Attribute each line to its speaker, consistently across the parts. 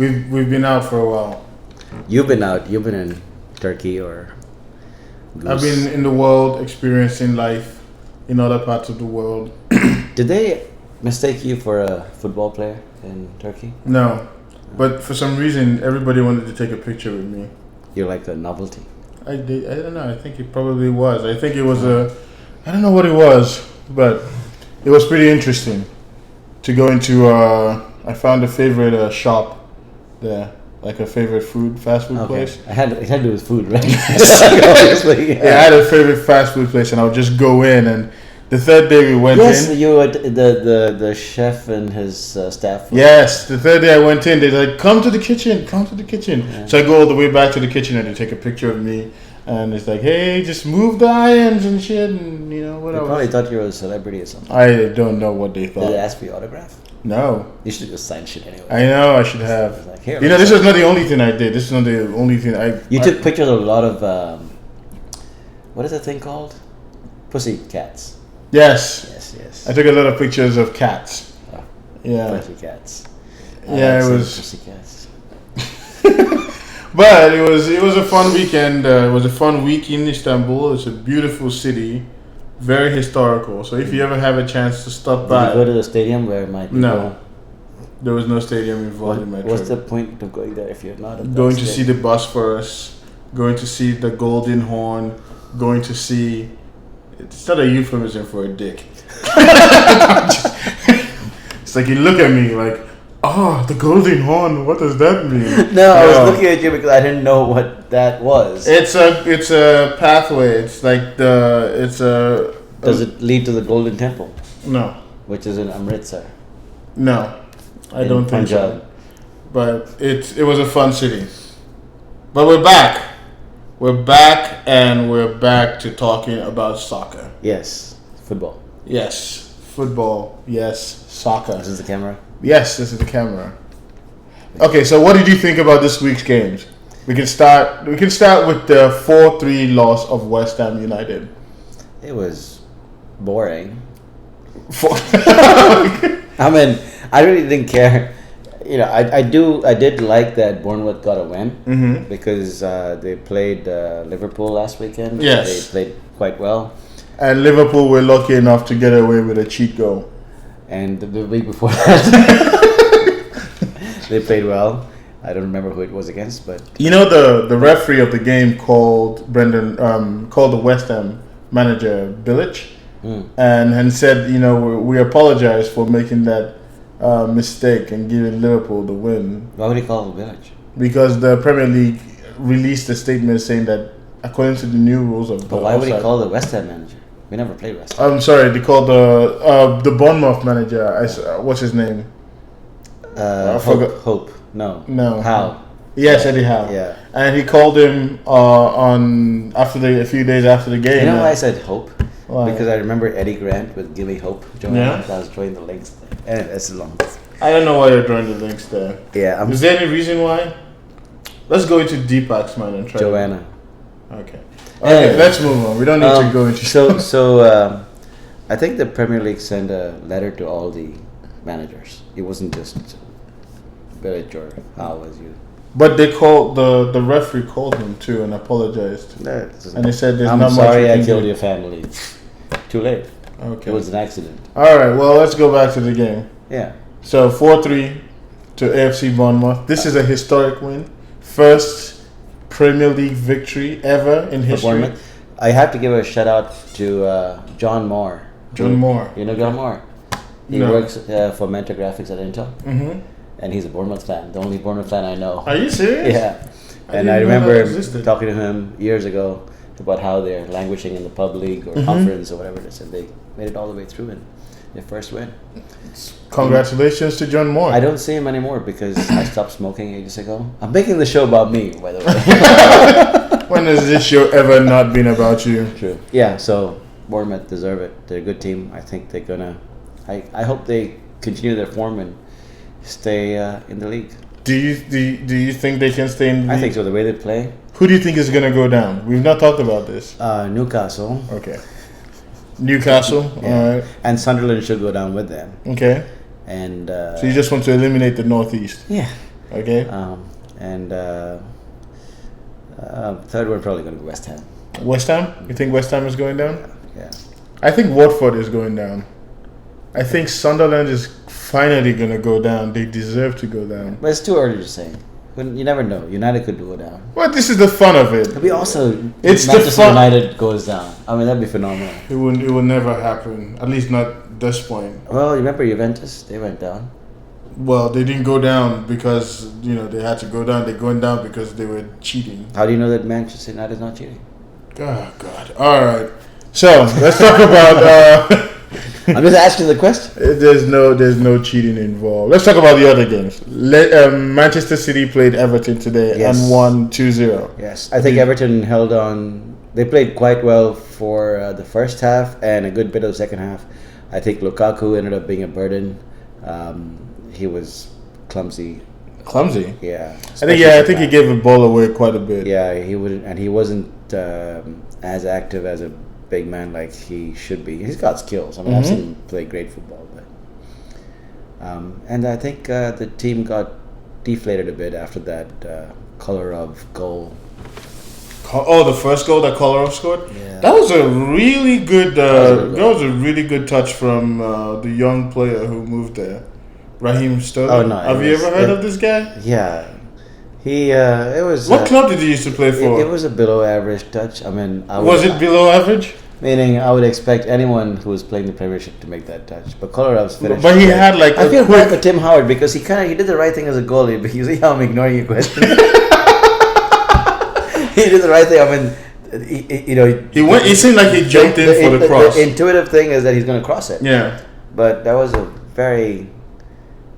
Speaker 1: We've been out for a while.
Speaker 2: You've been out. You've been in Turkey or Goose.
Speaker 1: I've been in the world, experiencing life in other parts of the world.
Speaker 2: Did they mistake you for a football player in Turkey?
Speaker 1: No, but for some reason, everybody wanted to take a picture with me.
Speaker 2: You're like a novelty.
Speaker 1: I don't know. I think it probably was. I think it was I don't know what it was, but it was pretty interesting to go into. I found a favorite shop there, like a favorite fast food place.
Speaker 2: It had to do with food, right? Obviously,
Speaker 1: yeah, I had a favorite fast food place, and I would just go in. And the third day we went in.
Speaker 2: Yes, you were the chef and his staff.
Speaker 1: Yes, the third day I went in, they're like, come to the kitchen. Yeah. So I go all the way back to the kitchen and they take a picture of me. And it's like, hey, just move the irons and shit, and whatever.
Speaker 2: They probably thought you were a celebrity or something.
Speaker 1: I don't know what they thought.
Speaker 2: Did they ask for your autograph?
Speaker 1: No.
Speaker 2: You should just sign shit anyway.
Speaker 1: I know, I should have.
Speaker 2: Like, here,
Speaker 1: this was not the only thing I did. This is not the only thing
Speaker 2: You took pictures of a lot of, what is that thing called? Pussy cats.
Speaker 1: Yes.
Speaker 2: Yes.
Speaker 1: I took a lot of pictures of cats.
Speaker 2: Oh,
Speaker 1: yeah.
Speaker 2: Pussy cats.
Speaker 1: Yeah, it was.
Speaker 2: Pussy cats.
Speaker 1: But it was a fun weekend. It was a fun week in Istanbul. It's a beautiful city, very historical. So if you ever have a chance to stop by,
Speaker 2: did you go to the stadium where my people?
Speaker 1: No, there was no stadium involved in my trip.
Speaker 2: What's the point of going there if you're not
Speaker 1: going to see the Bosphorus, going to see the Golden Horn, going to see. It's not a euphemism for a dick. It's like you look at me like. Oh, the Golden Horn. What does that mean?
Speaker 2: No, I was looking at you because I didn't know what that was.
Speaker 1: It's a pathway. It's like Does
Speaker 2: it lead to the Golden Temple?
Speaker 1: No.
Speaker 2: Which is in Amritsar.
Speaker 1: No, I don't think so. But it was a fun city. But we're back. We're back, and we're back to talking about soccer.
Speaker 2: Yes, football.
Speaker 1: Yes, football. Yes, soccer.
Speaker 2: This is the camera.
Speaker 1: Yes, this is the camera. Okay, so what did you think about this week's games? We can start with the 4-3 loss of West Ham United.
Speaker 2: It was boring. I mean, I really didn't care. I did like that Bournemouth got a win because they played Liverpool last weekend.
Speaker 1: Yes.
Speaker 2: They played quite well.
Speaker 1: And Liverpool were lucky enough to get away with a cheat goal.
Speaker 2: And the week before that, they played well. I don't remember who it was against, but
Speaker 1: the referee of the game called the West Ham manager Bilic, and said we apologize for making that mistake and giving Liverpool the win.
Speaker 2: Why would he call Bilic?
Speaker 1: Because the Premier League released a statement saying that according to the new rules of.
Speaker 2: But why would he call the West Ham manager? We never played West Ham.
Speaker 1: I'm sorry, they called the Bournemouth manager. What's his name?
Speaker 2: Hope. No. Howe.
Speaker 1: Yes, Eddie Howe.
Speaker 2: Yeah.
Speaker 1: And he called him a few days after the game.
Speaker 2: You know why I said Hope?
Speaker 1: Why?
Speaker 2: Because I remember Eddie Grant with "Give Me Hope."
Speaker 1: Yeah.
Speaker 2: I was drawing the links there. Anyway, that's long.
Speaker 1: I don't know why you're drawing the links there.
Speaker 2: Yeah.
Speaker 1: Is there any reason why? Let's go into Deepak's man and try.
Speaker 2: Joanna.
Speaker 1: Okay. Okay, let's move on. We don't need to go into.
Speaker 2: So, I think the Premier League sent a letter to all the managers. It wasn't just Bilic or Howe as you.
Speaker 1: But they called the referee called him too and apologized. And they said, "I'm
Speaker 2: sorry, I killed your family." Too late.
Speaker 1: Okay.
Speaker 2: It was an accident.
Speaker 1: All right. Well, let's go back to the game.
Speaker 2: Yeah.
Speaker 1: So 4-3 to AFC Bournemouth. This is a historic win. First Premier League victory ever in history.
Speaker 2: I have to give a shout out to John Moore.
Speaker 1: John Moore.
Speaker 2: You know John Moore? He works for Mentor Graphics at Intel.
Speaker 1: Mm-hmm.
Speaker 2: And he's a Bournemouth fan. The only Bournemouth fan I know.
Speaker 1: Are you serious?
Speaker 2: Yeah. And I remember talking to him years ago about how they're languishing in the pub league or conference or whatever it is. And they made it all the way through in their first win.
Speaker 1: Congratulations to John Moore.
Speaker 2: I don't see him anymore because I stopped smoking ages ago. I'm making the show about me, by the way.
Speaker 1: When has this show ever not been about you?
Speaker 2: True. Yeah, so Bournemouth deserve it. They're a good team. I think they're gonna. I hope they continue their form and stay in the league.
Speaker 1: Do you think they can stay in the league?
Speaker 2: I think so. The way they play.
Speaker 1: Who do you think is gonna go down? We've not talked about this.
Speaker 2: Newcastle.
Speaker 1: Okay. Newcastle.
Speaker 2: Yeah.
Speaker 1: All right.
Speaker 2: And Sunderland should go down with them.
Speaker 1: Okay.
Speaker 2: And
Speaker 1: so you just want to eliminate the Northeast?
Speaker 2: Yeah.
Speaker 1: Okay.
Speaker 2: And third one probably going to be West Ham.
Speaker 1: West Ham? You think West Ham is going down?
Speaker 2: Yeah.
Speaker 1: I think Watford is going down. I think Sunderland is finally going to go down. They deserve to go down.
Speaker 2: But it's too early to say. You never know. United could go down.
Speaker 1: Well, this is the fun of it.
Speaker 2: Maybe also
Speaker 1: It's the
Speaker 2: Manchester
Speaker 1: fun.
Speaker 2: United goes down. I mean, that'd be phenomenal.
Speaker 1: It will never happen. At least not this point.
Speaker 2: Well, you remember Juventus? They went down.
Speaker 1: Well, they didn't go down because they had to go down. They're going down because they were cheating.
Speaker 2: How do you know that Manchester United is not cheating?
Speaker 1: Oh God! All right. So let's talk about.
Speaker 2: I'm just asking the question.
Speaker 1: There's no cheating involved. Let's talk about the other games. Manchester City played Everton today and won 2-0.
Speaker 2: Yes, I think Everton held on. They played quite well for the first half and a good bit of the second half. I think Lukaku ended up being a burden. He was clumsy.
Speaker 1: Clumsy.
Speaker 2: Yeah.
Speaker 1: I think he gave the ball away quite a bit.
Speaker 2: Yeah, he would, and he wasn't as active as a big man like he should be. He's got skills. I mean, I've seen him play great football, but and I think the team got deflated a bit after that Kolarov goal.
Speaker 1: Oh, the first goal that Kolarov scored.
Speaker 2: Yeah.
Speaker 1: That was a really good. That was a really good touch from the young player who moved there, Raheem Sterling.
Speaker 2: Oh no!
Speaker 1: Have you ever heard of this guy?
Speaker 2: Yeah, he. It was.
Speaker 1: What club did he used to play for?
Speaker 2: It was a below average touch. I mean,
Speaker 1: was it below average?
Speaker 2: Meaning, I would expect anyone who was playing the Premiership to make that touch. But Kolarov's finished.
Speaker 1: But he had like
Speaker 2: I feel bad for Tim Howard because he did the right thing as a goalie. But you see how I'm ignoring your question. He did the right thing. I mean,
Speaker 1: he went. It seemed like he jumped in for the cross.
Speaker 2: The intuitive thing is that he's going to cross it.
Speaker 1: Yeah.
Speaker 2: But that was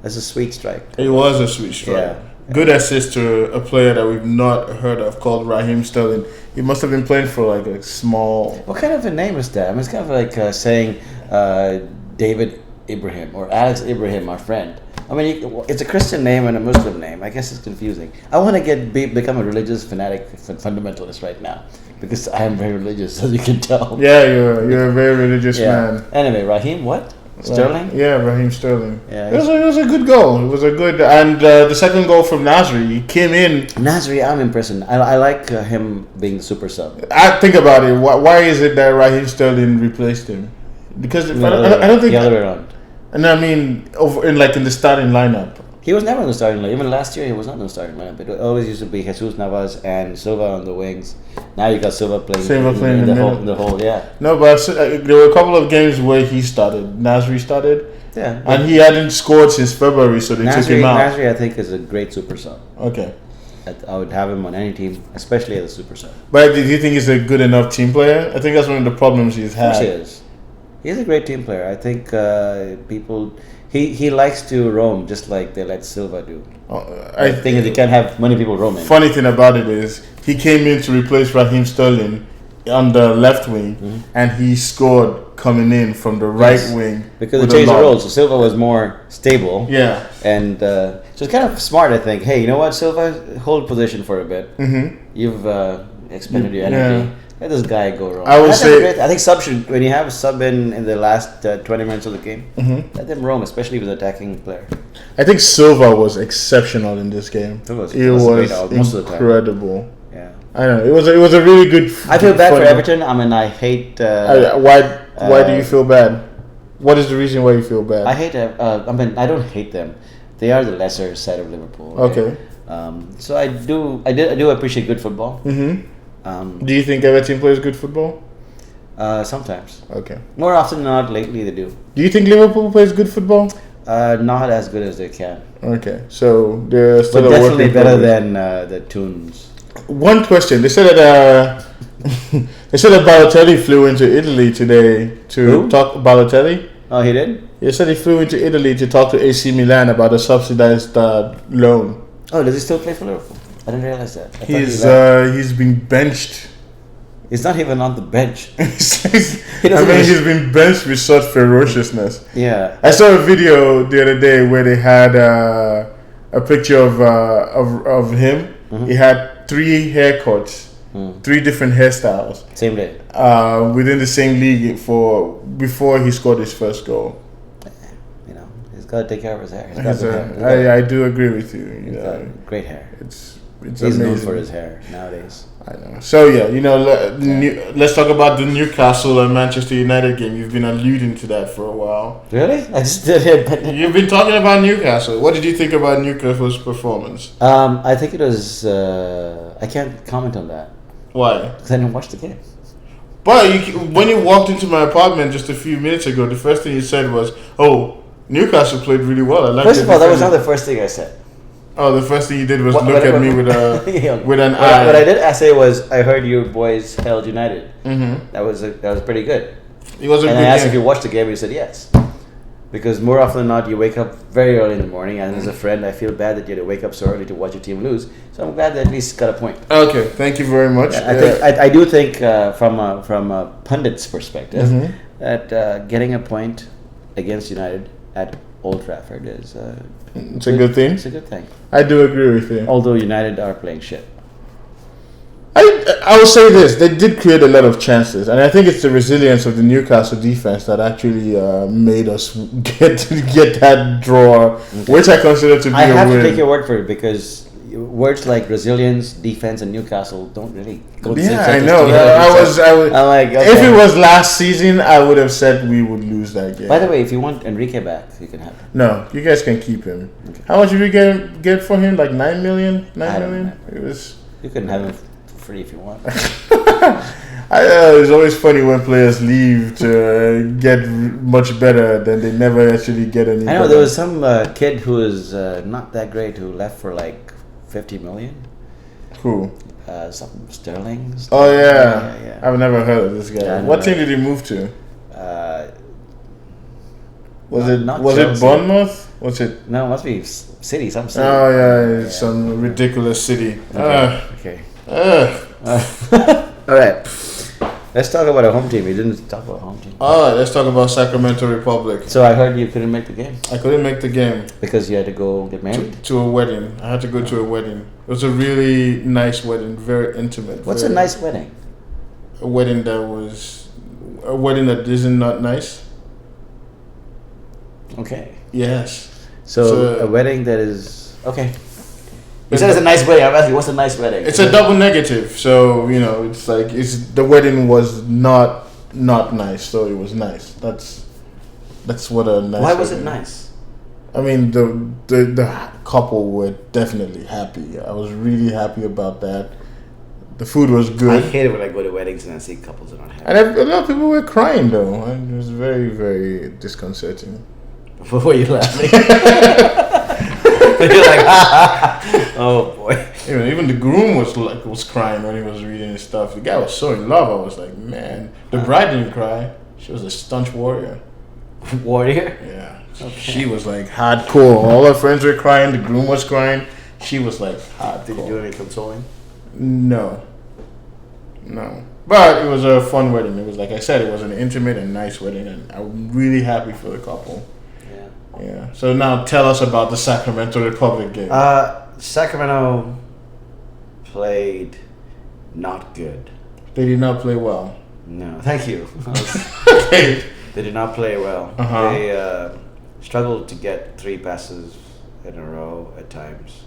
Speaker 2: that's a sweet strike.
Speaker 1: It was a sweet strike.
Speaker 2: Yeah.
Speaker 1: Good assist to a player that we've not heard of called Raheem Sterling. He must have been playing for like a small.
Speaker 2: What kind of a name is that? I mean, it's kind of like saying David Ibrahim or Alex Ibrahim, our friend. I mean, it's a Christian name and a Muslim name. I guess it's confusing. I want to become a religious fanatic, fundamentalist right now because I am very religious, as you can tell.
Speaker 1: Yeah, you're a very religious man.
Speaker 2: Anyway, Raheem, what? Sterling?
Speaker 1: Yeah, Raheem Sterling.
Speaker 2: Yeah,
Speaker 1: it was a good goal. It was a good, and the second goal from Nasri, he came in.
Speaker 2: Nasri, I'm impressed. I like him being the super sub.
Speaker 1: I think about it. Why is it that Raheem Sterling replaced him? Because I don't think
Speaker 2: the other way around.
Speaker 1: And I mean, in the starting lineup.
Speaker 2: He was never in the starting lineup. Even last year, he was not in the starting lineup. It always used to be Jesus Navas and Silva on the wings. Now you got Silva playing in the whole, yeah.
Speaker 1: No, but there were a couple of games where he started. Nasri started.
Speaker 2: Yeah.
Speaker 1: And he hadn't scored since February, so they took him out.
Speaker 2: Nasri, I think, is a great super sub.
Speaker 1: Okay.
Speaker 2: I would have him on any team, especially as a super sub.
Speaker 1: But do you think he's a good enough team player? I think that's one of the problems he's had.
Speaker 2: Of course he is. He's a great team player. I think people... He likes to roam just like they let Silva do. I think they can't have many people roaming.
Speaker 1: Funny thing about it is he came in to replace Raheem Sterling on the left wing, and he scored coming in from the right wing.
Speaker 2: Because they changed the roles. So Silva was more stable.
Speaker 1: Yeah.
Speaker 2: And so it's kind of smart, I think. Hey, you know what, Silva? Hold position for a bit. Mm-hmm. You've expended your energy. Yeah. Let this guy go wrong.
Speaker 1: I
Speaker 2: think sub should, when you have a sub in the last 20 minutes of the game, let them roam, especially with attacking player.
Speaker 1: I think Silva was exceptional in this game. It was incredible.
Speaker 2: Yeah,
Speaker 1: I know it was a really good.
Speaker 2: I feel bad for Everton. I mean, I hate.
Speaker 1: Why do you feel bad? What is the reason why you feel bad?
Speaker 2: I hate. I mean, I don't hate them. They are the lesser side of Liverpool.
Speaker 1: Okay.
Speaker 2: So I do appreciate good football.
Speaker 1: Mm-hmm. Do you think Everton plays good football?
Speaker 2: Sometimes.
Speaker 1: Okay.
Speaker 2: More often than not, lately they do.
Speaker 1: Do you think Liverpool plays good football?
Speaker 2: Not as good as they can.
Speaker 1: Okay, so they're still
Speaker 2: but definitely better than the Tunes.
Speaker 1: One question: They said that Balotelli flew into Italy today to talk. Balotelli.
Speaker 2: Oh, he did.
Speaker 1: He said he flew into Italy to talk to AC Milan about a subsidized loan.
Speaker 2: Oh, does he still play for Liverpool? I didn't realize that.
Speaker 1: He's been benched.
Speaker 2: He's not even on the bench.
Speaker 1: He's been benched with such ferociousness.
Speaker 2: Yeah.
Speaker 1: I saw a video the other day where they had a picture of him. Mm-hmm. He had 3 haircuts, 3 different hairstyles.
Speaker 2: Same day.
Speaker 1: Within the same league before he scored his first goal.
Speaker 2: gotta take care of his hair. He's got
Speaker 1: He's
Speaker 2: good hair.
Speaker 1: I do agree with you.
Speaker 2: He's got great hair.
Speaker 1: It's
Speaker 2: He's
Speaker 1: amazing.
Speaker 2: known for his hair nowadays.
Speaker 1: I know. So yeah, let's talk about the Newcastle and Manchester United game. You've been alluding to that for a while.
Speaker 2: Really? I just did it.
Speaker 1: You've been talking about Newcastle. What did you think about Newcastle's performance?
Speaker 2: I think it was. I can't comment on that
Speaker 1: Why?
Speaker 2: because I didn't watch the game.
Speaker 1: But when you walked into my apartment just a few minutes ago, the first thing you said was, "Oh, Newcastle played really well." I like.
Speaker 2: First of all, that was not the first thing I said.
Speaker 1: Oh, the first thing you did was look at me with a with an eye.
Speaker 2: What I did say was, I heard you boys held United.
Speaker 1: Mm-hmm.
Speaker 2: That was pretty good.
Speaker 1: It was a
Speaker 2: And
Speaker 1: good
Speaker 2: I asked
Speaker 1: game.
Speaker 2: if you watched the game, you said yes. Because more often than not, you wake up very early in the morning, and as a friend, I feel bad that you had to wake up so early to watch your team lose. So I'm glad that at least got a point.
Speaker 1: Okay, thank you very much.
Speaker 2: I do think from a pundit's perspective
Speaker 1: Mhm.
Speaker 2: that getting a point against United at Old Trafford is
Speaker 1: It's a good thing.
Speaker 2: It's a good thing.
Speaker 1: I do agree with you.
Speaker 2: Although United are playing shit.
Speaker 1: I will say this: they did create a lot of chances, and I think it's the resilience of the Newcastle defense that actually made us get that draw, which I consider to be
Speaker 2: I
Speaker 1: a
Speaker 2: have
Speaker 1: win.
Speaker 2: to take your word for it because words like resilience, defense, and Newcastle don't really go
Speaker 1: Yeah,
Speaker 2: sentence
Speaker 1: I know.
Speaker 2: together.
Speaker 1: I was.
Speaker 2: I'm like, okay.
Speaker 1: If it was last season, I would have said we would lose that game.
Speaker 2: By the way, if you want Enrique back, you can have him.
Speaker 1: No, you guys can keep him.
Speaker 2: Okay.
Speaker 1: How much did we get for him? Like 9 million? 9
Speaker 2: I don't
Speaker 1: million?
Speaker 2: know.
Speaker 1: It was.
Speaker 2: You can have him for free if you want.
Speaker 1: It's always funny when players leave to get much better, then they never actually get any.
Speaker 2: I know
Speaker 1: better.
Speaker 2: there was some kid who is not that great who left for like 50 million.
Speaker 1: Who?
Speaker 2: Some Sterling.
Speaker 1: Oh yeah.
Speaker 2: Yeah.
Speaker 1: I've never heard of this guy.
Speaker 2: Yeah, I know,
Speaker 1: What team
Speaker 2: right?
Speaker 1: did he move to? Was
Speaker 2: Not
Speaker 1: it
Speaker 2: Chelsea.
Speaker 1: Bournemouth? What's it?
Speaker 2: No, it must be City. Some city.
Speaker 1: Oh yeah, it's some ridiculous city.
Speaker 2: Okay.
Speaker 1: Ugh.
Speaker 2: All right. Let's talk about our home team. We didn't talk about home team.
Speaker 1: All right, let's talk about Sacramento Republic.
Speaker 2: So I heard you couldn't make the game
Speaker 1: I couldn't make the game
Speaker 2: because you had to go get married.
Speaker 1: to a wedding. I had to go to a wedding. It was a really nice wedding, very intimate.
Speaker 2: What's a
Speaker 1: very-
Speaker 2: nice wedding?
Speaker 1: A wedding that isn't not nice.
Speaker 2: Okay.
Speaker 1: Yes.
Speaker 2: So a wedding that is okay. You said it's a nice wedding. I'm asking, what's a nice wedding?
Speaker 1: It's a double negative. So it's like the wedding was not nice, so it was nice. That's what a nice.
Speaker 2: Why was it
Speaker 1: wedding-
Speaker 2: nice?
Speaker 1: I mean, the couple were definitely happy. I was really happy about that. The food was
Speaker 2: I
Speaker 1: good.
Speaker 2: hate it when I go to weddings and I see couples that aren't happy.
Speaker 1: And a lot of people were crying though. And it was very, very disconcerting.
Speaker 2: What were you laughing? You're like, oh boy.
Speaker 1: Even the groom was crying when he was reading his stuff. The guy was so in love. I was like, man. The bride didn't cry. She was a staunch warrior.
Speaker 2: Warrior?
Speaker 1: Yeah.
Speaker 2: Okay.
Speaker 1: She was like hardcore. All her friends were crying. The groom was crying. She was like hardcore.
Speaker 2: Did you do any consoling?
Speaker 1: No. But it was a fun wedding. It was, like I said, it was an intimate and nice wedding, and I'm really happy for the couple. Yeah. So now tell us about the Sacramento Republic game.
Speaker 2: Sacramento played not good.
Speaker 1: They did not play well.
Speaker 2: No, thank you.
Speaker 1: Okay.
Speaker 2: They did not play well.
Speaker 1: Uh-huh.
Speaker 2: They struggled to get 3 passes in a row at times.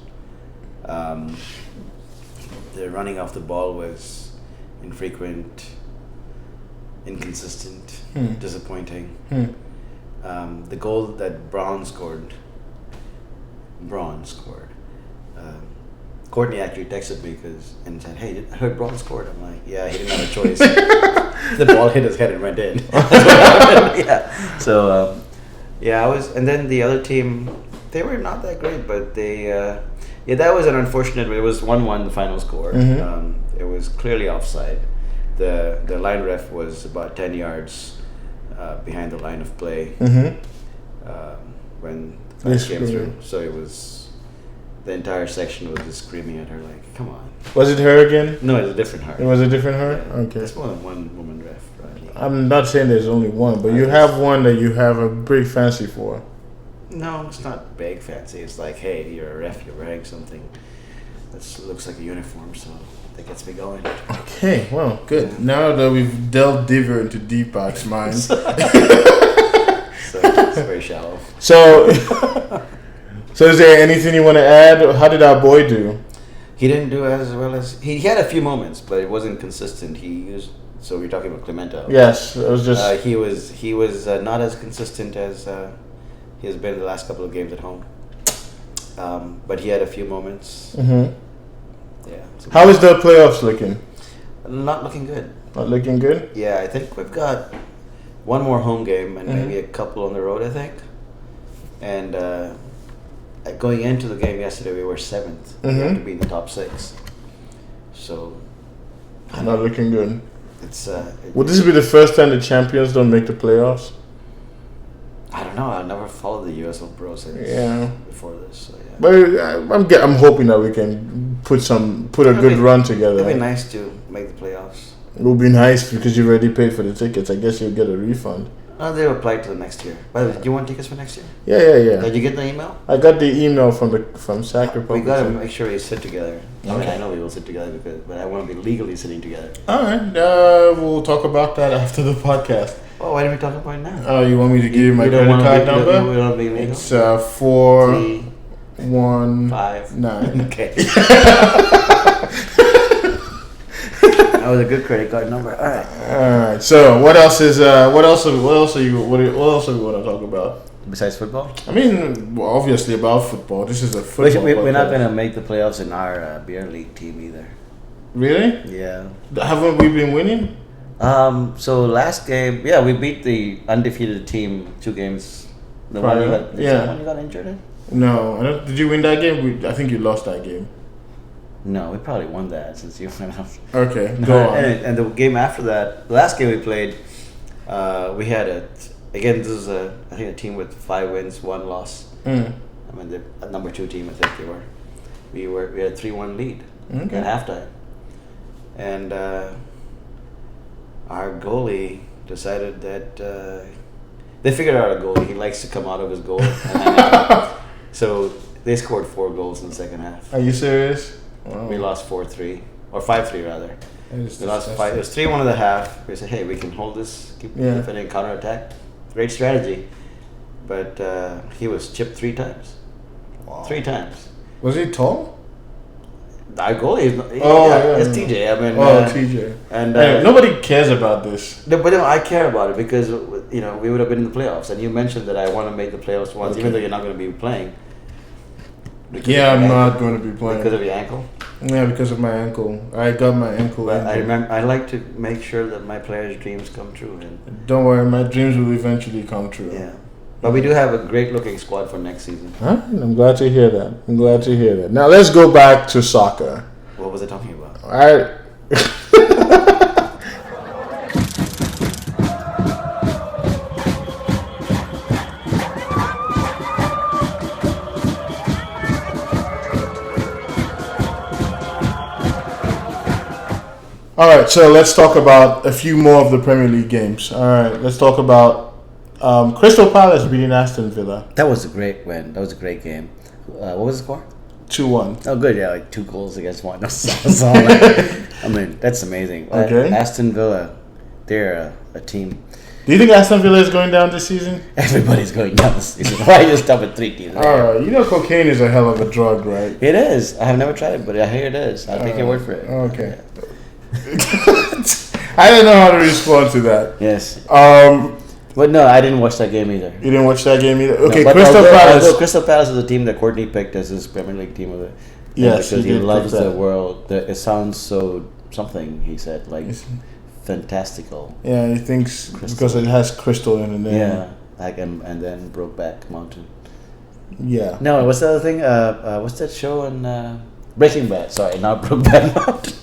Speaker 2: The running off the ball was infrequent, inconsistent, disappointing. The goal that Braun scored. Courtney actually texted me and said, "Hey, I heard Braun scored." I'm like, "Yeah, he didn't have a choice. The ball hit his head and went in." Yeah. So, I was, and then the other team, they were not that great, but they, that was an unfortunate. It was 1-1 the final score. It was clearly offside. The line ref was about 10 yards behind the line of play when the flash came through. So it was. The entire section was just screaming at her like, "Come on!"
Speaker 1: Was it her again?
Speaker 2: No, it was a different her.
Speaker 1: It was a different her.
Speaker 2: Yeah.
Speaker 1: Okay.
Speaker 2: There's more than one woman ref, right?
Speaker 1: I'm not saying there's only one, but you have one that you have a big fancy for.
Speaker 2: No, it's not big fancy. It's like, hey, you're a ref. You're wearing something that looks like a uniform, so that gets me going.
Speaker 1: Okay, well, good. Now that we've delved deeper into Deepak's mind.
Speaker 2: very shallow.
Speaker 1: So, so is there anything you want to add? How did our boy do?
Speaker 2: He didn't do as well as he had a few moments, but it wasn't consistent. He used. So we're talking about Clemento.
Speaker 1: Yes, it was just.
Speaker 2: He was not as consistent as he has been in the last couple of games at home. But he had a few moments.
Speaker 1: Mm-hmm.
Speaker 2: Yeah.
Speaker 1: How is the playoffs looking?
Speaker 2: Not looking good.
Speaker 1: Not looking good?
Speaker 2: Yeah, I think we've got one more home game and maybe a couple on the road, I think. And going into the game yesterday, we were 7th. We have to be in the top 6. So.
Speaker 1: Not looking good.
Speaker 2: It's.
Speaker 1: Would this be the first time the champions don't make the playoffs?
Speaker 2: I don't know. I've never followed the USL Pro since before this. So yeah.
Speaker 1: But I'm hoping that we can put a good run together.
Speaker 2: It'd be nice to make the playoffs.
Speaker 1: It would be nice because you already paid for the tickets. I guess you'll get a refund.
Speaker 2: They apply to the next year. By the way, do you want tickets for next year?
Speaker 1: Yeah.
Speaker 2: Did you get the email?
Speaker 1: I got the email from SacSoccerTalk.
Speaker 2: We gotta make sure we sit together. Okay. I mean, I know we will sit together but I want to be legally sitting together.
Speaker 1: All right. We'll talk about that after the podcast.
Speaker 2: Oh, why don't we talk about it now?
Speaker 1: Oh, you want me to give you my credit card number?
Speaker 2: We don't be legal.
Speaker 1: It's 4159.
Speaker 2: Okay. That was a good credit card number. All right.
Speaker 1: So what else do we want to talk about
Speaker 2: besides football?
Speaker 1: I mean, well, obviously about football. This is a football.
Speaker 2: We're not gonna make the playoffs in our beer league team either.
Speaker 1: Really?
Speaker 2: Yeah.
Speaker 1: Haven't we been winning?
Speaker 2: So last game, we beat the undefeated team 2 games. The one you got, the one you got injured in?
Speaker 1: No. Did you win that game? I think you lost that game.
Speaker 2: No, we probably won that since you went out.
Speaker 1: Okay, go on.
Speaker 2: And the game after that, the last game we played, we had this is I think a team with 5 wins, 1 loss. I mean, the number 2 team, I think they were. We had a 3-1 lead at halftime. And our goalie decided that they figured out a goalie. He likes to come out of his goal. So they scored 4 goals in the second half.
Speaker 1: Are you serious? Wow.
Speaker 2: We lost 4-3 or 5-3 rather. We lost 5. It was 3-1 in the half. We said, "Hey, we can hold this, keep defending, counterattack." Great strategy, but he was chipped 3 times. Wow. 3 times.
Speaker 1: Was he tall?
Speaker 2: Our goalie, it's TJ. I mean,
Speaker 1: TJ.
Speaker 2: And
Speaker 1: nobody cares about this.
Speaker 2: No, but I care about it because we would have been in the playoffs, and you mentioned that I want to make the playoffs once, even though you're not going to be playing.
Speaker 1: I'm not going to be playing
Speaker 2: because of your ankle.
Speaker 1: Yeah, because of my ankle. I got my ankle.
Speaker 2: But I remember. I like to make sure that my players' dreams come true. And
Speaker 1: don't worry, my dreams will eventually come true.
Speaker 2: Yeah, but we do have a great-looking squad for next season.
Speaker 1: Huh? I'm glad to hear that. Now let's go back to soccer.
Speaker 2: What was I talking about?
Speaker 1: All right, so let's talk about a few more of the Premier League games. All right, let's talk about Crystal Palace beating Aston Villa.
Speaker 2: That was a great win. That was a great game. What was the score?
Speaker 1: 2-1.
Speaker 2: Oh, good. Yeah, like 2 goals against 1. I mean, that's amazing.
Speaker 1: Okay.
Speaker 2: Aston Villa, they're a team.
Speaker 1: Do you think Aston Villa is going down this season?
Speaker 2: Everybody's going down this season. Why are you stop at 3 teams?
Speaker 1: Cocaine is a hell of a drug, right?
Speaker 2: It is. I have never tried it, but I hear it is. I'll take your word for it.
Speaker 1: Okay. I don't know how to respond to that.
Speaker 2: Yes. But no, I didn't watch that game either.
Speaker 1: You didn't watch that game either? Okay,
Speaker 2: no,
Speaker 1: Crystal Palace.
Speaker 2: Crystal Palace is a team that Courtney picked as his Premier League team of it.
Speaker 1: Yes,
Speaker 2: because he loves the world. It sounds so something, he said, like fantastical.
Speaker 1: Yeah, he thinks because it has crystal in the name.
Speaker 2: Yeah, like and then Brokeback Mountain.
Speaker 1: Yeah.
Speaker 2: No, what's the other thing? What's that show on Breaking Bad? Sorry, not Brokeback Mountain.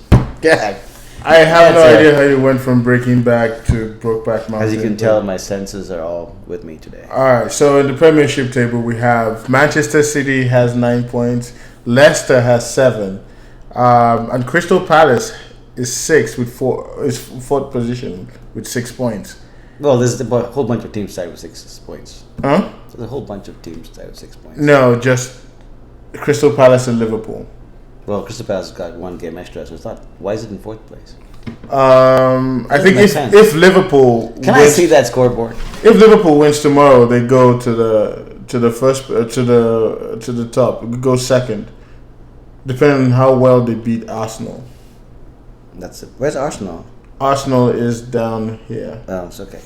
Speaker 1: Yeah. I have no idea how you went from Breaking Bad to Brokeback Mountain.
Speaker 2: As you can tell, my senses are all with me today.
Speaker 1: All right, so in the Premiership table, we have Manchester City has 9 points, Leicester has 7, and Crystal Palace is 6 with 4th position with 6 points.
Speaker 2: Well, there's a whole bunch of teams started with 6 points.
Speaker 1: Huh?
Speaker 2: So there's a whole bunch of teams started with 6 points.
Speaker 1: No, just Crystal Palace and Liverpool.
Speaker 2: Well, Crystal Palace got 1 game extra, so it's not. Why is it in 4th place?
Speaker 1: I think if Liverpool
Speaker 2: can I see that scoreboard?
Speaker 1: If Liverpool wins tomorrow, they go to the top. Go second, depending on how well they beat Arsenal.
Speaker 2: That's it. Where's Arsenal?
Speaker 1: Arsenal is down here.
Speaker 2: Oh, it's okay.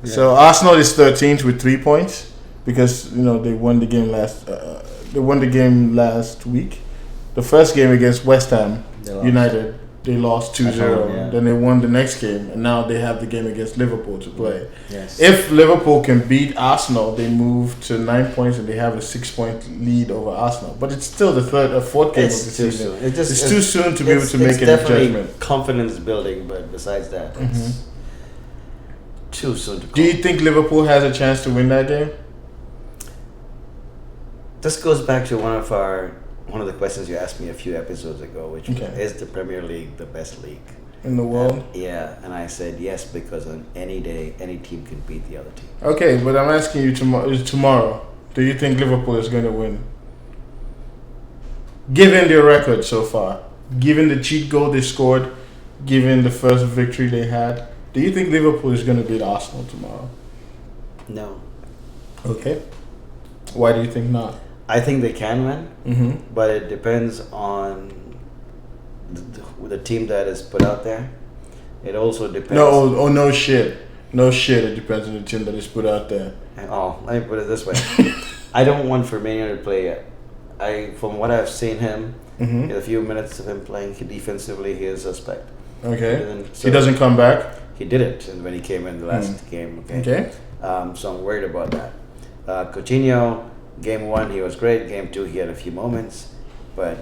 Speaker 2: Yeah.
Speaker 1: So Arsenal is 13th with 3 points because they won the game last. They won the game last week. The first game against West Ham United, they lost 2-0.
Speaker 2: Yeah.
Speaker 1: Then they won the next game, and now they have the game against Liverpool to play.
Speaker 2: Yes.
Speaker 1: If Liverpool can beat Arsenal, they move to 9 points and they have a 6-point lead over Arsenal. But it's still the fourth game of the season. It's too soon to be able to make any judgment.
Speaker 2: Confidence building, but besides that, it's too soon to call.
Speaker 1: Do you think Liverpool has a chance to win that game?
Speaker 2: This goes back to one of the questions you asked me a few episodes ago, which was, is the Premier League the best league
Speaker 1: in the world?
Speaker 2: And I said yes, because on any day, any team can beat the other team.
Speaker 1: Okay, but I'm asking you tomorrow. Do you think Liverpool is going to win? Given their record so far, given the cheat goal they scored, given the first victory they had, do you think Liverpool is going to beat Arsenal tomorrow?
Speaker 2: No.
Speaker 1: Okay. Why do you think not?
Speaker 2: I think they can win, but it depends on the team that is put out there. It also depends.
Speaker 1: No shit. No shit. It depends on the team that is put out there.
Speaker 2: Oh, let me put it this way. I don't want Firmino to play. From what I've seen him, in a few minutes of him playing defensively, he is suspect.
Speaker 1: Okay. He doesn't come back?
Speaker 2: He didn't when he came in the last game. Okay. So I'm worried about that. Coutinho, game 1 he was great. Game 2 he had a few moments, but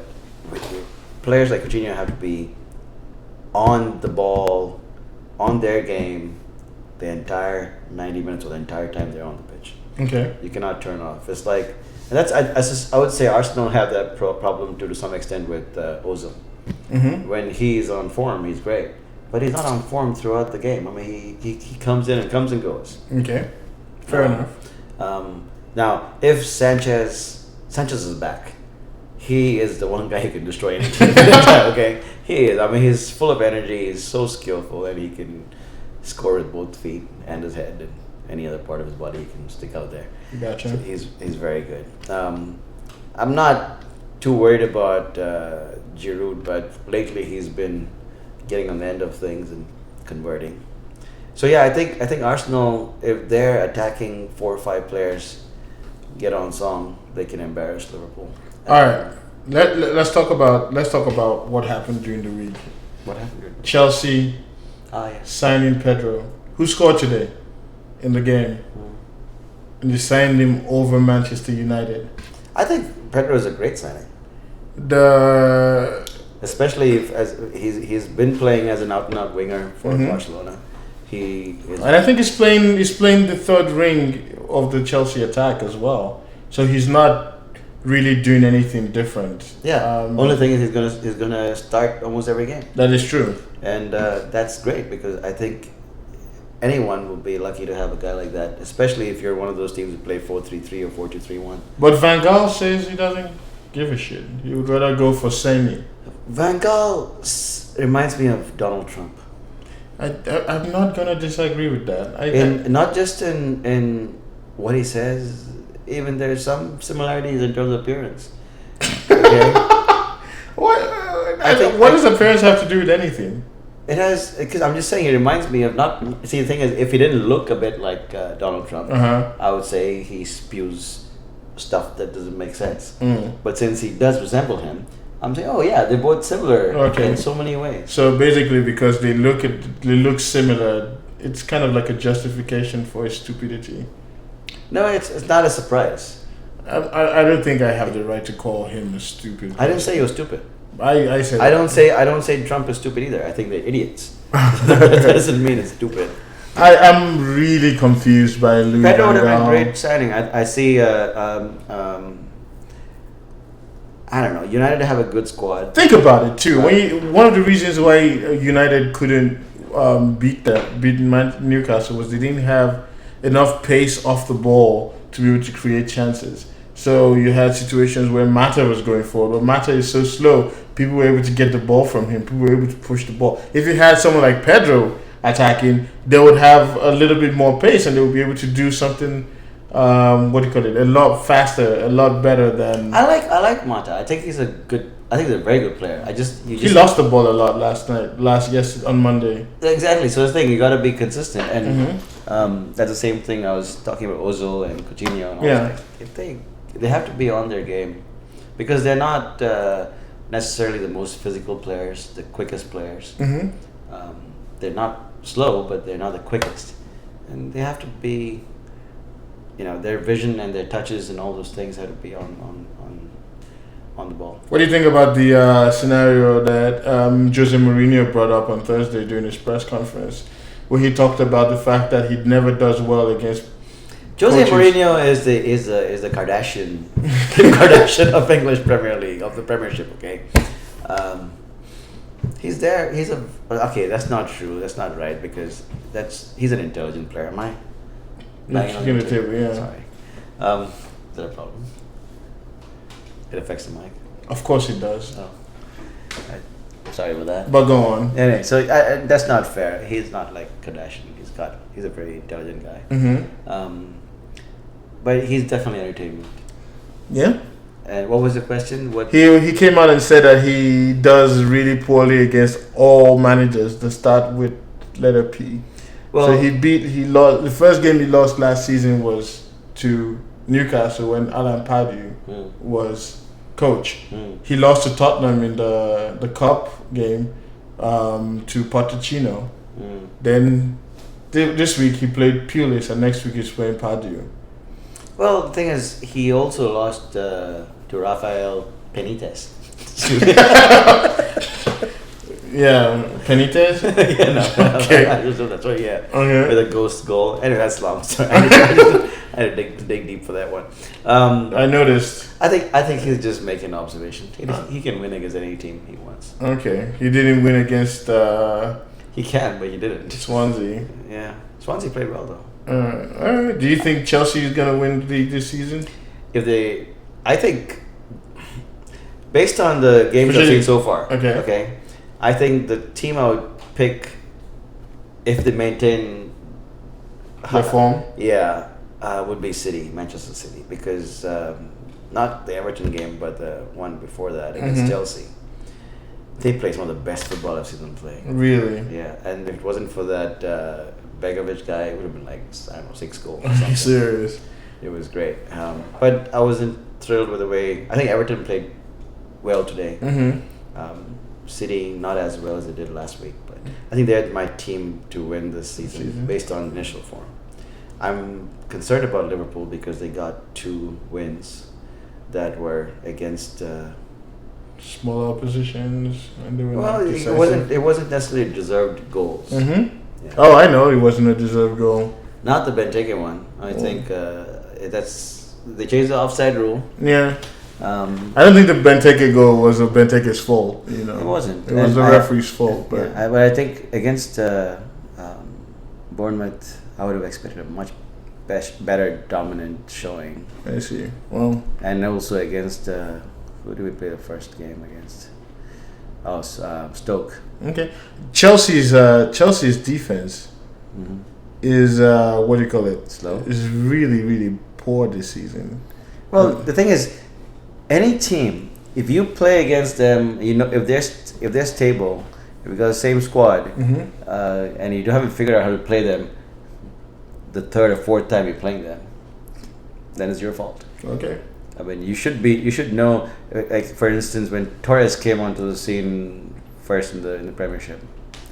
Speaker 2: players like Coutinho have to be on the ball, on their game, the entire 90 minutes or the entire time they're on the pitch.
Speaker 1: Okay.
Speaker 2: You cannot turn off. It's like, and that's I would say Arsenal have that problem to some extent with Ozil. When he's on form, he's great, but he's not on form throughout the game. I mean, he comes in and comes and goes.
Speaker 1: Okay. Fair enough.
Speaker 2: Now, if Sanchez is back, he is the one guy who can destroy any team. Okay, he is. I mean, he's full of energy. He's so skillful, and he can score with both feet and his head, and any other part of his body he can stick out there.
Speaker 1: Gotcha.
Speaker 2: So he's very good. I'm not too worried about Giroud, but lately he's been getting on the end of things and converting. So yeah, I think Arsenal, if they're attacking 4 or 5 players, get on song, they can embarrass Liverpool.
Speaker 1: All right, let's talk about what happened during the week.
Speaker 2: What happened?
Speaker 1: Chelsea signing Pedro, who scored today in the game, and they signed him over Manchester United.
Speaker 2: I think Pedro is a great signing. Especially as he's been playing as an out-and-out winger for Barcelona.
Speaker 1: And I think he's playing the third ring of the Chelsea attack as well. So he's not really doing anything different.
Speaker 2: Yeah. Only thing is he's gonna start almost every game.
Speaker 1: That is true.
Speaker 2: And that's great, because I think anyone would be lucky to have a guy like that, especially if you're one of those teams who play 4-3-3 or 4-2-3-1.
Speaker 1: But Van Gaal says he doesn't give a shit. He would rather go for Semi.
Speaker 2: Van Gaal reminds me of Donald Trump.
Speaker 1: I'm not gonna disagree with that.
Speaker 2: Not just in what he says, even there's some similarities in terms of appearance. Okay.
Speaker 1: What does appearance have to do with anything?
Speaker 2: It has, because I'm just saying it reminds me of not. See, the thing is, if he didn't look a bit like Donald Trump, I would say he spews stuff that doesn't make sense. But since he does resemble him, I'm saying, oh yeah, they're both similar in so many ways.
Speaker 1: So basically, because they look similar, it's kind of like a justification for his stupidity.
Speaker 2: No, it's not a surprise.
Speaker 1: I don't think I have the right to call him a stupid person.
Speaker 2: I didn't say he was stupid.
Speaker 1: I said
Speaker 2: I don't say Trump is stupid either. I think they're idiots. That doesn't mean it's stupid.
Speaker 1: I am really confused by Louis van Gaal.
Speaker 2: Pedro would have been great signing. I see. I don't know. United have a good squad.
Speaker 1: Think about it too. One of the reasons why United couldn't beat Newcastle was they didn't have enough pace off the ball to be able to create chances. So you had situations where Mata was going forward, but Mata is so slow. People were able to get the ball from him. People were able to push the ball. If you had someone like Pedro attacking, they would have a little bit more pace and they would be able to do something. What do you call it? A lot faster, a lot better than.
Speaker 2: I like Mata. I think he's a very good player.
Speaker 1: He lost the ball a lot on Monday.
Speaker 2: Exactly. So the thing, you got to be consistent, and that's the same thing I was talking about Ozil and Coutinho and all that. If they have to be on their game, because they're not necessarily the most physical players, the quickest players. They're not slow, but they're not the quickest, and they have to be. Their vision and their touches and all those things have to be on the ball.
Speaker 1: What do you think about the scenario that Jose Mourinho brought up on Thursday during his press conference, where he talked about the fact that he never does well against
Speaker 2: Jose
Speaker 1: coaches?
Speaker 2: Mourinho is the Kardashian Kardashian of English Premier League, of the Premiership. Okay, he's there. That's not true. That's not right, because he's an intelligent player. Am I?
Speaker 1: Kicking the table, yeah.
Speaker 2: Sorry. Is that a problem? It affects the mic.
Speaker 1: Of course it does.
Speaker 2: Oh. Sorry about that.
Speaker 1: But go on.
Speaker 2: Anyway, so that's not fair. He's not like Kardashian. He's a very intelligent guy. But he's definitely entertainment.
Speaker 1: Yeah.
Speaker 2: And what was the question?
Speaker 1: He came out and said that he does really poorly against all managers that start with letter P. Well, so he lost the first game he lost last season was to Newcastle when Alan Pardew was coach. He lost to Tottenham in the cup game to Pochettino. Then this week he played Pulis, and next week he's playing Pardew.
Speaker 2: Well, the thing is, he also lost to Rafael Benitez.
Speaker 1: Yeah, Benitez?
Speaker 2: Yeah, no.
Speaker 1: Okay.
Speaker 2: That's right, yeah.
Speaker 1: Okay.
Speaker 2: With a ghost goal. Anyway, that's long. Sorry. I had to dig deep for that one.
Speaker 1: I noticed.
Speaker 2: I think he's just making an observation. He can win against any team he wants.
Speaker 1: Okay. He didn't win against...
Speaker 2: he can, but he didn't.
Speaker 1: Swansea.
Speaker 2: Yeah. Swansea played well, though.
Speaker 1: All right. Do you think Chelsea is going to win the league this season?
Speaker 2: I think, based on the games I've seen so far, okay, I think the team I would pick, if they maintain
Speaker 1: their form,
Speaker 2: would be Manchester City, because not the Everton game, but the one before that against Chelsea. They play some of the best football I've seen them play.
Speaker 1: Really?
Speaker 2: Yeah, and if it wasn't for that Begovic guy, it would have been like, I don't know, 6 goals or something.
Speaker 1: Are you serious?
Speaker 2: It was great. But I wasn't thrilled with the way... I think Everton played well today. City, not as well as they did last week. But I think they're my team to win this season based on initial form. I'm concerned about Liverpool because they got 2 wins that were against...
Speaker 1: smaller oppositions, and they were
Speaker 2: it wasn't necessarily deserved goals.
Speaker 1: Yeah. Oh, I know it wasn't a deserved goal.
Speaker 2: Not the Benteke one. I think they changed the offside rule.
Speaker 1: Yeah. I don't think the Benteke goal was Benteke's fault.
Speaker 2: It wasn't.
Speaker 1: It was the referee's fault. But
Speaker 2: but I think against Bournemouth, I would have expected a much better dominant showing.
Speaker 1: I see. Well,
Speaker 2: and also against. Who do we play the first game against? Oh, Stoke.
Speaker 1: Okay. Chelsea's defense is what do you call it?
Speaker 2: Slow.
Speaker 1: Is really, really poor this season.
Speaker 2: Well, the thing is, any team, if you play against them, if they're stable, if we got the same squad, and you haven't figured out how to play them, the 3rd or 4th time you're playing them, then it's your fault.
Speaker 1: Okay.
Speaker 2: I mean, you should know. Like, for instance, when Torres came onto the scene first in the Premiership,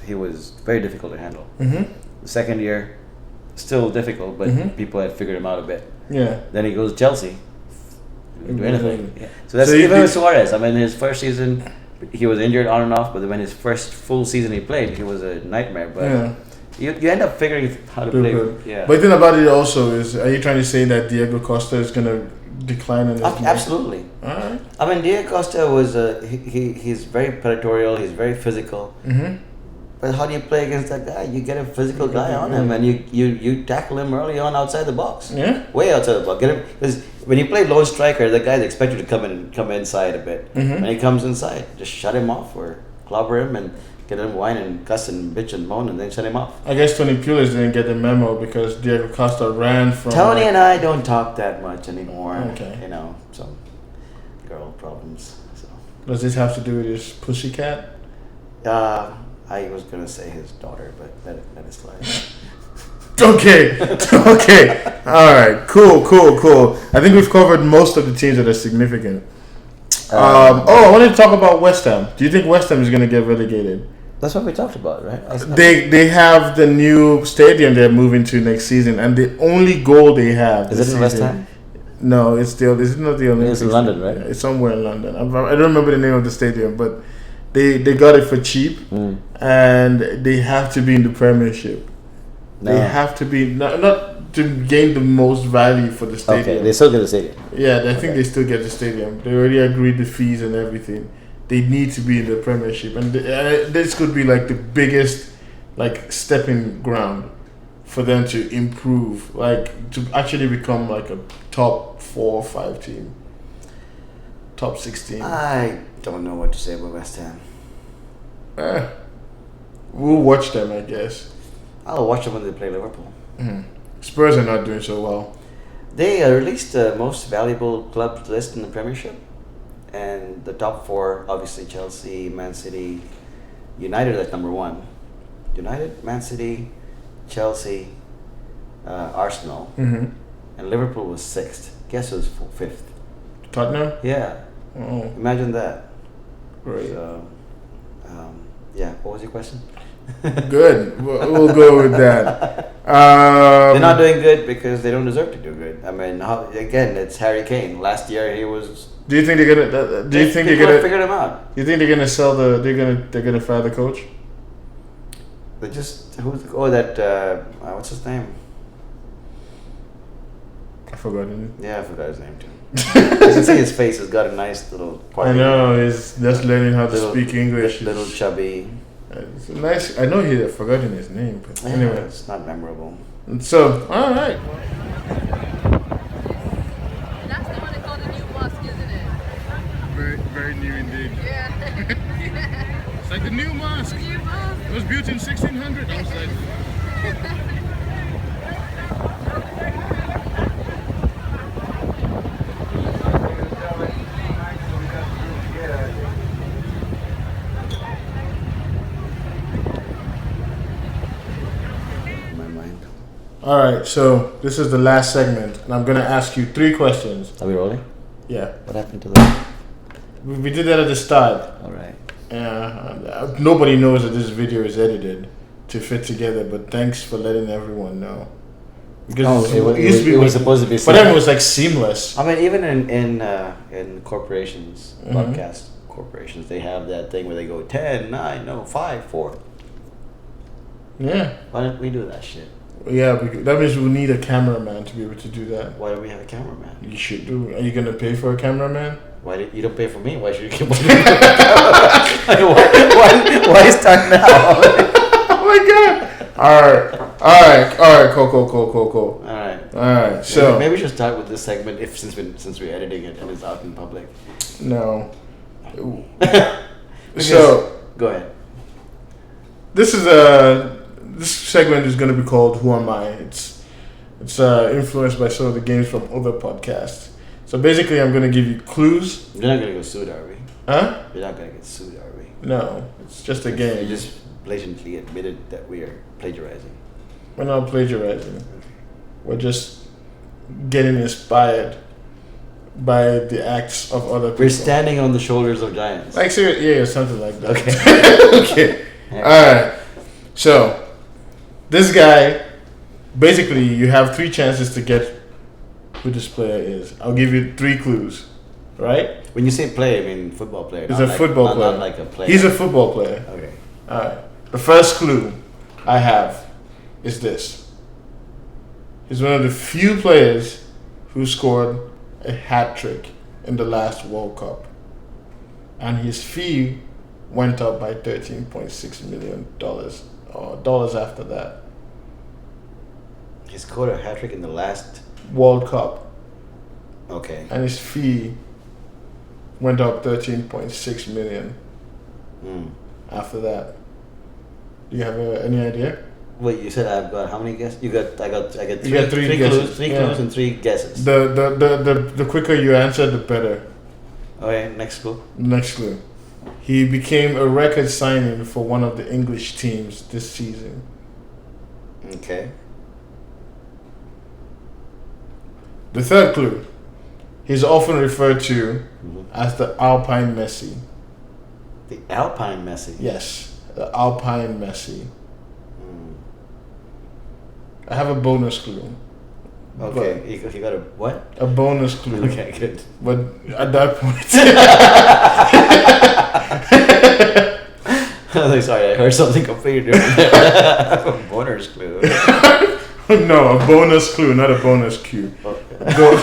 Speaker 2: he was very difficult to handle. The second year, still difficult, but people had figured him out a bit.
Speaker 1: Yeah.
Speaker 2: Then he goes to Chelsea. Didn't do anything. Yeah. So that's even with Suarez. I mean, his first season, he was injured on and off, but when his first full season he played, he was a nightmare. But you end up figuring how to play. Yeah.
Speaker 1: But the thing about it also is, are you trying to say that Diego Costa is going to decline in his
Speaker 2: absolutely.
Speaker 1: All right.
Speaker 2: I mean, Diego Costa was he's very territorial. He's very physical. But how do you play against that guy? You get a physical guy on him, and you tackle him early on outside the box.
Speaker 1: Yeah.
Speaker 2: Way outside the box. Get him, because when you play lone striker, the guy's expected to come inside a bit. When he comes inside, just shut him off or clobber him and get him whine and cuss and bitch and moan, and then shut him off.
Speaker 1: I guess Tony Pulis didn't get the memo because Diego Costa ran from.
Speaker 2: Tony and I don't talk that much anymore.
Speaker 1: Okay.
Speaker 2: You know, some girl problems. So.
Speaker 1: Does this have to do with his pussycat?
Speaker 2: I was gonna say his daughter, but that is slide.
Speaker 1: Okay. All right. Cool. I think we've covered most of the teams that are significant. I wanted to talk about West Ham. Do you think West Ham is going to get relegated?
Speaker 2: That's what we talked about, right?
Speaker 1: They have the new stadium they're moving to next season, and the only goal they have
Speaker 2: is it in West Ham?
Speaker 1: No, it's not the Olympics.
Speaker 2: It's in London, right?
Speaker 1: It's somewhere in London. I don't remember the name of the stadium, but they got it for cheap, and they have to be in the Premiership. No. They have to be not to gain the most value for the stadium.
Speaker 2: Okay, they still get the stadium.
Speaker 1: Yeah, I think they still get the stadium. They already agreed the fees and everything. They need to be in the Premiership, and this could be like the biggest stepping ground for them to improve, to actually become like a top 4 or 5 team, top 16.
Speaker 2: I don't know what to say about West Ham.
Speaker 1: We'll watch them, I guess.
Speaker 2: I'll watch them when they play Liverpool.
Speaker 1: Spurs are not doing so well.
Speaker 2: They released the most valuable clubs list in the Premiership, and the top 4, obviously Chelsea, Man City, United at number 1. United, Man City, Chelsea, Arsenal, and Liverpool was 6th. Guess who's 5th?
Speaker 1: Tottenham?
Speaker 2: Yeah.
Speaker 1: Oh.
Speaker 2: Imagine that.
Speaker 1: Great.
Speaker 2: So, yeah, what was your question?
Speaker 1: Good. We'll go with that.
Speaker 2: They're not doing good because they don't deserve to do good. I mean, again, it's Harry Kane. Last year he was.
Speaker 1: Do you think they're gonna? Do you think they're gonna?
Speaker 2: Figured him out.
Speaker 1: Do you think they're gonna sell the? They're gonna fire the coach?
Speaker 2: They just what's his name?
Speaker 1: I forgot him.
Speaker 2: Yeah, I forgot his name too. You can see his face has got a nice little.
Speaker 1: I know he's just learning how to speak English.
Speaker 2: Little chubby.
Speaker 1: It's nice. I know I've forgotten his name, but anyway,
Speaker 2: it's not memorable.
Speaker 1: So, all right.
Speaker 3: That's the one they call the new mosque, isn't it?
Speaker 1: Very, very new indeed.
Speaker 3: Yeah.
Speaker 1: It's like the new mosque.
Speaker 3: New mosque.
Speaker 1: It was built in 1600. I was like. All right, so this is the last segment, and I'm going to ask you 3 questions.
Speaker 2: Are we rolling?
Speaker 1: Yeah.
Speaker 2: What happened to that?
Speaker 1: We did that at the start.
Speaker 2: All right.
Speaker 1: Nobody knows that this video is edited to fit together, but thanks for letting everyone know. Because
Speaker 2: it was supposed to be.
Speaker 1: For them, it was like seamless.
Speaker 2: I mean, even in corporations, broadcast corporations, they have that thing where they go 10, 9, no, 5, 4.
Speaker 1: Yeah.
Speaker 2: Why don't we do that shit?
Speaker 1: Yeah, because that means we need a cameraman to be able to do that.
Speaker 2: Why don't we have a cameraman?
Speaker 1: You should do. Are you gonna pay for a cameraman?
Speaker 2: You don't pay for me? Why should you keep? Why start now?
Speaker 1: Oh my god! All right. Cool.
Speaker 2: All
Speaker 1: right. So
Speaker 2: maybe we should start with this segment since we're editing it and it's out in public.
Speaker 1: No.
Speaker 2: So go ahead.
Speaker 1: This segment is going to be called "Who Am I?" It's influenced by some of the games from other podcasts. So basically, I'm going to give you clues.
Speaker 2: You're not going to get sued, are we?
Speaker 1: Huh?
Speaker 2: You're not going to get sued, are we?
Speaker 1: No, it's just a game.
Speaker 2: You just blatantly admitted that we are plagiarizing.
Speaker 1: We're not plagiarizing. We're just getting inspired by the acts of other people.
Speaker 2: We're standing on the shoulders of giants.
Speaker 1: Like seriously, yeah, something like that.
Speaker 2: Okay.
Speaker 1: Okay. All right. So. This guy, basically, you have 3 chances to get who this player is. I'll give you 3 clues, right?
Speaker 2: When you say play, I mean football player.
Speaker 1: He's a football player.
Speaker 2: Not like a player.
Speaker 1: He's a football player.
Speaker 2: Okay.
Speaker 1: All right. The first clue I have is this. He's one of the few players who scored a hat trick in the last World Cup. And his fee went up by $13.6 million or dollars after that.
Speaker 2: He scored a hat trick in the last.
Speaker 1: World Cup.
Speaker 2: Okay.
Speaker 1: And his fee went up 13.6 million after that. Do you have any idea?
Speaker 2: Wait, you said I've got how many guesses? I got three,
Speaker 1: You got three guesses.
Speaker 2: clues, three clues and 3 guesses.
Speaker 1: The quicker you answer, the better.
Speaker 2: Okay, next clue.
Speaker 1: Next clue. He became a record signing for one of the English teams this season.
Speaker 2: Okay.
Speaker 1: The third clue. He's often referred to as the Alpine Messi.
Speaker 2: The Alpine Messi.
Speaker 1: Yes, the Alpine Messi. I have a bonus clue.
Speaker 2: Okay, you got a what?
Speaker 1: A bonus clue.
Speaker 2: Okay, good.
Speaker 1: But at that point,
Speaker 2: I was like, sorry, I heard something completely different there. A bonus clue.
Speaker 1: no, a bonus clue, not a bonus cue.
Speaker 2: Okay.
Speaker 1: Go.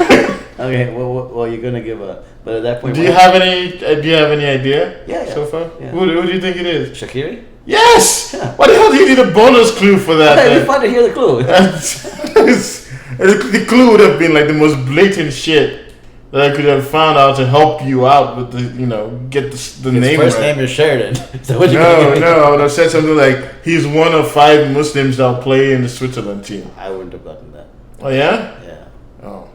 Speaker 2: Okay, well, you're gonna give a. But at that point,
Speaker 1: Do you have any idea?
Speaker 2: Yeah.
Speaker 1: So far,
Speaker 2: Yeah.
Speaker 1: who do you think it is?
Speaker 2: Shaqiri?
Speaker 1: Yes.
Speaker 2: Yeah.
Speaker 1: Why the hell do you need a bonus clue for that?
Speaker 2: It'd be fun to hear the clue.
Speaker 1: The clue would have been like the most blatant shit that I could have found out to help you out with the, get the
Speaker 2: His
Speaker 1: name
Speaker 2: first
Speaker 1: right.
Speaker 2: name is Sheridan. So what you
Speaker 1: No, I would have said something like he's one of 5 Muslims that'll play in the Switzerland team.
Speaker 2: I wouldn't have gotten that.
Speaker 1: Oh yeah?
Speaker 2: Yeah.
Speaker 1: Oh,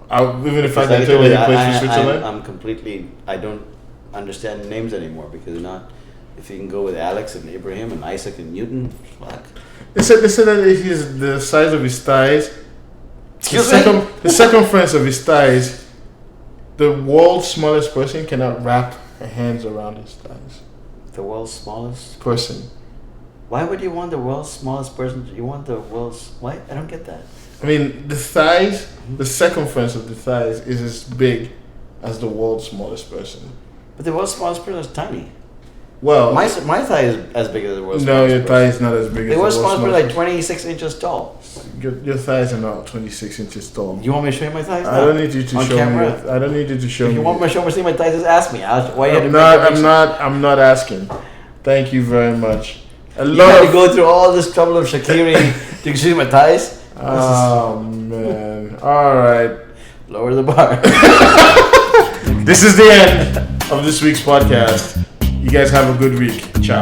Speaker 1: even if I
Speaker 2: Because
Speaker 1: can tell you he plays
Speaker 2: I-
Speaker 1: for Switzerland.
Speaker 2: I'm completely. I don't understand names anymore because not. If you can go with Alex and Ibrahim and Isaac and Newton, fuck.
Speaker 1: They said that he's the size of his thighs.
Speaker 2: Excuse me?
Speaker 1: The circumference of his thighs. The world's smallest person cannot wrap her hands around his thighs.
Speaker 2: The world's smallest.
Speaker 1: Person.
Speaker 2: Why would you want the world's smallest person? You want the world's. Why? I don't get that.
Speaker 1: I mean, the thighs, the circumference of the thighs is as big as the world's smallest person.
Speaker 2: But the world's smallest person is tiny.
Speaker 1: Well,
Speaker 2: My thigh is as big as the world's
Speaker 1: no,
Speaker 2: smallest
Speaker 1: your
Speaker 2: person.
Speaker 1: thigh is not as big as
Speaker 2: The world's smallest person is like
Speaker 1: person.
Speaker 2: 26 inches tall.
Speaker 1: Your thighs are not 26 inches tall.
Speaker 2: You want me to show you my thighs?
Speaker 1: I don't need you to
Speaker 2: On
Speaker 1: show
Speaker 2: camera?
Speaker 1: me. I don't need you to show
Speaker 2: If
Speaker 1: me.
Speaker 2: you want me to show me my thighs, just ask me. Why you have to
Speaker 1: I'm not asking. Thank you very much.
Speaker 2: You had to go through all this trouble of Shaqiri to see my thighs?
Speaker 1: Oh man! All right.
Speaker 2: Lower the bar.
Speaker 1: This is the end of this week's podcast. You guys have a good week. Ciao.